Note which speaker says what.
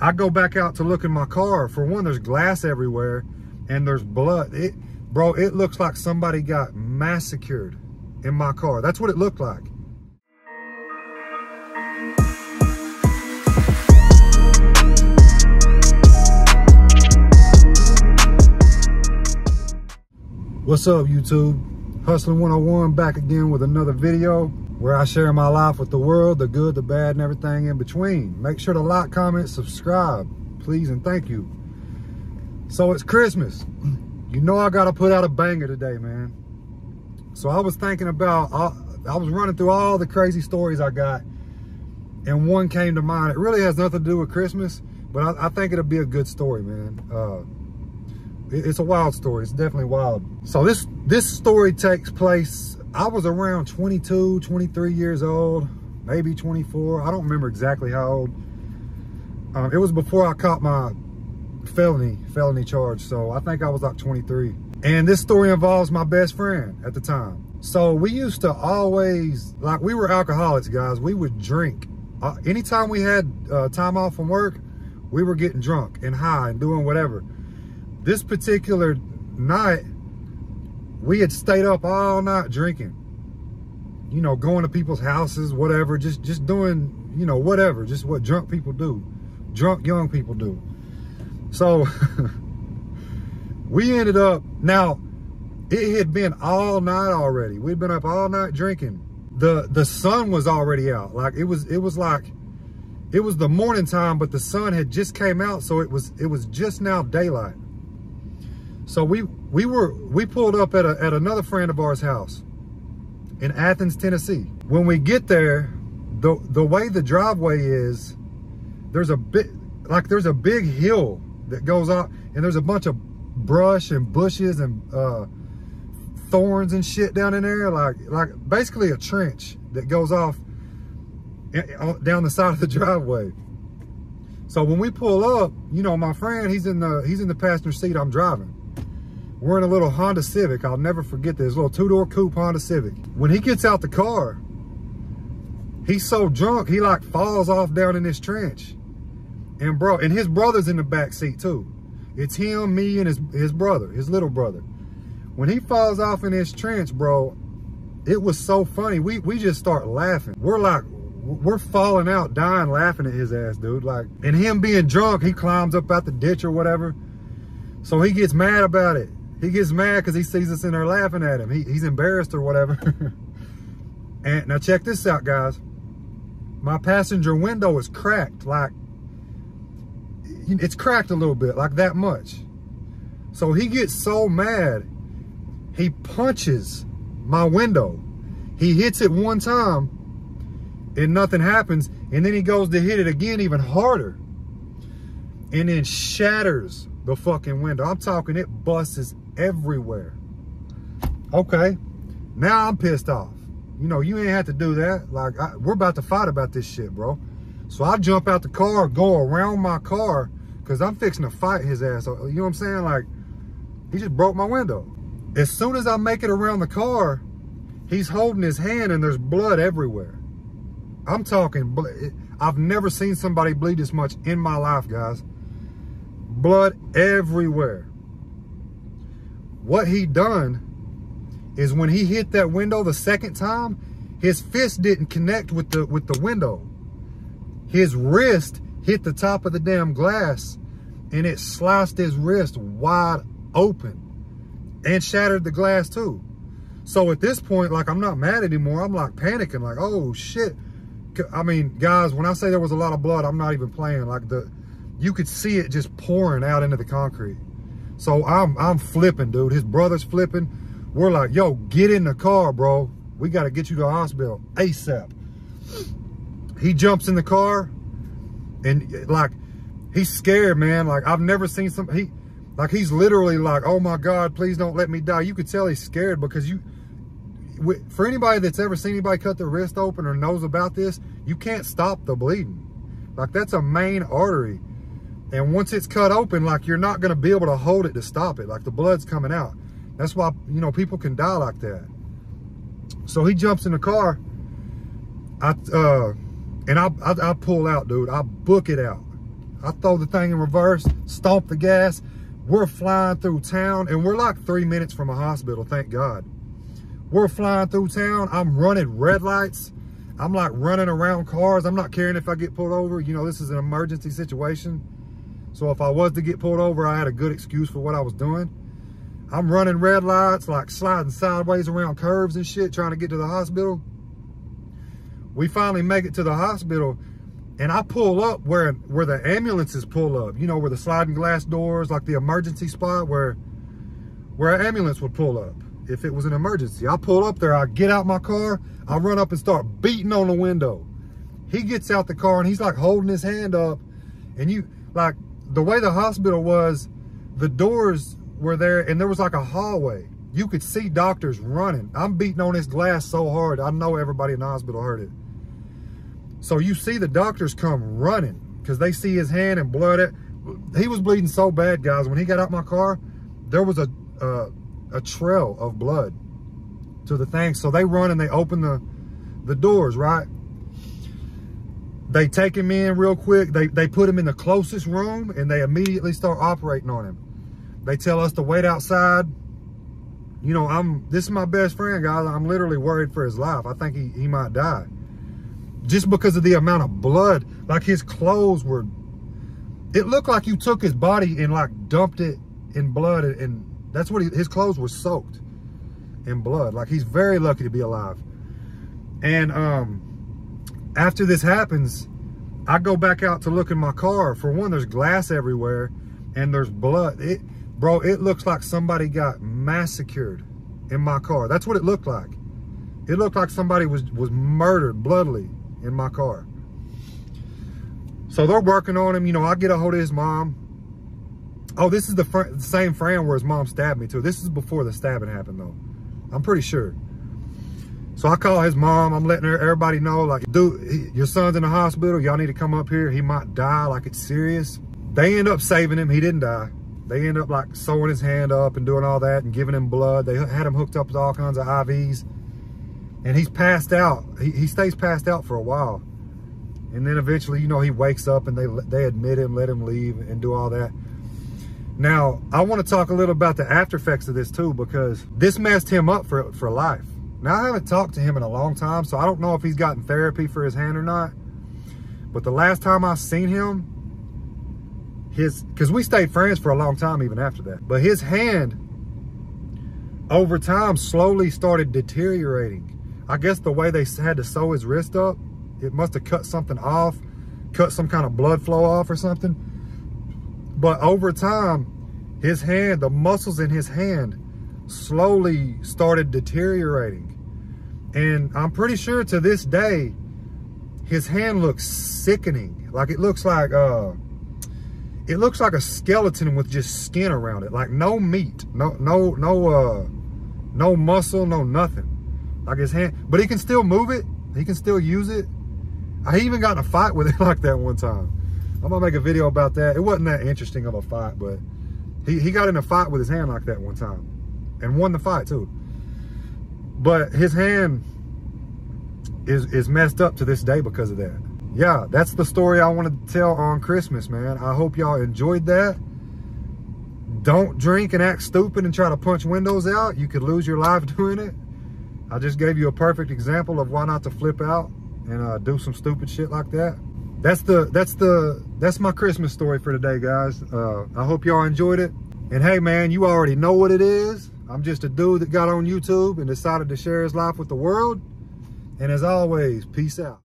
Speaker 1: I go back out to look in my car. For one, there's glass everywhere and there's blood. Bro, it looks like somebody got massacred in my car. That's what it looked like. What's up, YouTube? Hustling 101 back again with another video where I share my life with the world, the good, the bad, and everything in between. Make sure to like, comment, subscribe, please, and thank you. So it's Christmas. You know I gotta put out a banger today, man. So I was thinking about, I was running through all the crazy stories I got, and one came to mind. It really has nothing to do with Christmas, but I think it'll be a good story, man. It's a wild story. It's definitely wild. So this story takes place, I was around 22, 23 years old, maybe 24. I don't remember exactly how old. It was before I caught my felony charge. So I think I was like 23. And this story involves my best friend at the time. So we used to always, like, we were alcoholics, guys. We would drink. Anytime we had time off from work, we were getting drunk and high and doing whatever. This particular night, we had stayed up all night drinking. You know, going to people's houses, whatever, just doing, you know, whatever, just what drunk people do. Drunk young people do. So we ended up, now it had been all night already. We'd been up all night drinking. The sun was already out. Like it was the morning time, but the sun had just came out, so it was just now daylight. So we pulled up at another friend of ours' house in Athens, Tennessee. When we get there, the way the driveway is, there's a big hill that goes up, and there's a bunch of brush and bushes and thorns and shit down in there, like basically a trench that goes off down the side of the driveway. So when we pull up, you know, my friend, he's in the passenger seat, I'm driving. We're in a little Honda Civic. I'll never forget this, little two-door coupe Honda Civic. When he gets out the car, he's so drunk, he like falls off down in this trench. And bro, and his brother's in the back seat too. It's him, me, and his brother, his little brother. When he falls off in this trench, bro, it was so funny. We just start laughing. We're falling out, dying, laughing at his ass, dude. Like, and him being drunk, he climbs up out the ditch or whatever. So he gets mad about it. He gets mad because he sees us in there laughing at him. He's embarrassed or whatever. And now check this out, guys. My passenger window is cracked. Like, it's cracked a little bit, like that much. So he gets so mad, he punches my window. He hits it one time and nothing happens. And then he goes to hit it again even harder. And then shatters the fucking window. I'm talking, it busts everywhere. Okay, now I'm pissed off. You know, you ain't have to do that. Like, we're about to fight about this shit, bro. So I jump out the car, go around my car, because I'm fixing to fight his ass. You know what I'm saying? Like, he just broke my window. As soon as I make it around the car, he's holding his hand and there's blood everywhere. I'm talking, I've never seen somebody bleed this much in my life, guys. Blood everywhere. What he done is when he hit that window the second time, his fist didn't connect with the window. His wrist hit the top of the damn glass and it sliced his wrist wide open and shattered the glass too. So at this point, like, I'm not mad anymore. I'm like panicking, like, oh shit. I mean, guys, when I say there was a lot of blood, I'm not even playing. Like, you could see it just pouring out into the concrete. So I'm flipping, dude. His brother's flipping. We're like, yo, get in the car, bro. We got to get you to the hospital ASAP. He jumps in the car and like, he's scared, man. Like, I've never seen he's literally like, oh my God, please don't let me die. You could tell he's scared because for anybody that's ever seen anybody cut their wrist open or knows about this, you can't stop the bleeding. Like, that's a main artery. And once it's cut open, like, you're not going to be able to hold it to stop it. Like, the blood's coming out. That's why, you know, people can die like that. So he jumps in the car. I pull out, dude. I book it out. I throw the thing in reverse, stomp the gas. We're flying through town, and we're like 3 minutes from a hospital, thank God. We're flying through town. I'm running red lights. I'm like running around cars. I'm not caring if I get pulled over. You know, this is an emergency situation. So if I was to get pulled over, I had a good excuse for what I was doing. I'm running red lights, like sliding sideways around curves and shit, trying to get to the hospital. We finally make it to the hospital, and I pull up where the ambulances pull up. You know, where the sliding glass doors, like the emergency spot where an ambulance would pull up if it was an emergency. I pull up there, I get out my car, I run up and start beating on the window. He gets out the car and he's like holding his hand up, and you, like, the way the hospital was, the doors were there and there was like a hallway. You could see doctors running. I'm beating on this glass so hard, I know everybody in the hospital heard it. So you see the doctors come running because they see his hand and blood. He was bleeding so bad, guys. When he got out my car, there was a trail of blood to the thing. So they run and they open the doors, right? They take him in real quick. They put him in the closest room and they immediately start operating on him. They tell us to wait outside. You know, this is my best friend, guys. I'm literally worried for his life. I think he might die. Just because of the amount of blood. Like, his clothes were, it looked like you took his body and like dumped it in blood, and that's what his clothes were soaked in blood. Like, he's very lucky to be alive. And after this happens, I go back out to look in my car. For one, there's glass everywhere and there's blood. Bro, it looks like somebody got massacred in my car. That's what it looked like. It looked like somebody was murdered bloodily in my car. So they're working on him. You know, I get a hold of his mom. Oh, this is the same frame where his mom stabbed me too. This is before the stabbing happened though. I'm pretty sure. So I call his mom. I'm letting everybody know, like, dude, your son's in the hospital. Y'all need to come up here. He might die, like, it's serious. They end up saving him. He didn't die. They end up like sewing his hand up and doing all that and giving him blood. They had him hooked up with all kinds of IVs. And he's passed out. He stays passed out for a while. And then eventually, you know, he wakes up and they admit him, let him leave and do all that. Now, I want to talk a little about the after effects of this too, because this messed him up for life. Now, I haven't talked to him in a long time, so I don't know if he's gotten therapy for his hand or not. But the last time I seen him, because we stayed friends for a long time even after that. But his hand, over time, slowly started deteriorating. I guess the way they had to sew his wrist up, it must have cut something off, cut some kind of blood flow off or something. But over time, his hand, the muscles in his hand slowly started deteriorating. And I'm pretty sure to this day, his hand looks sickening. Like, it looks like a skeleton with just skin around it. Like, no meat, no muscle, no nothing. Like, his hand, but he can still move it. He can still use it. I even got in a fight with it like that one time. I'm gonna make a video about that. It wasn't that interesting of a fight, but he got in a fight with his hand like that one time and won the fight too. But his hand is messed up to this day because of that. Yeah, that's the story I wanted to tell on Christmas, man. I hope y'all enjoyed that. Don't drink and act stupid and try to punch windows out. You could lose your life doing it. I just gave you a perfect example of why not to flip out and do some stupid shit like that. That's my Christmas story for today, guys. I hope y'all enjoyed it. And hey, man, you already know what it is. I'm just a dude that got on YouTube and decided to share his life with the world. And as always, peace out.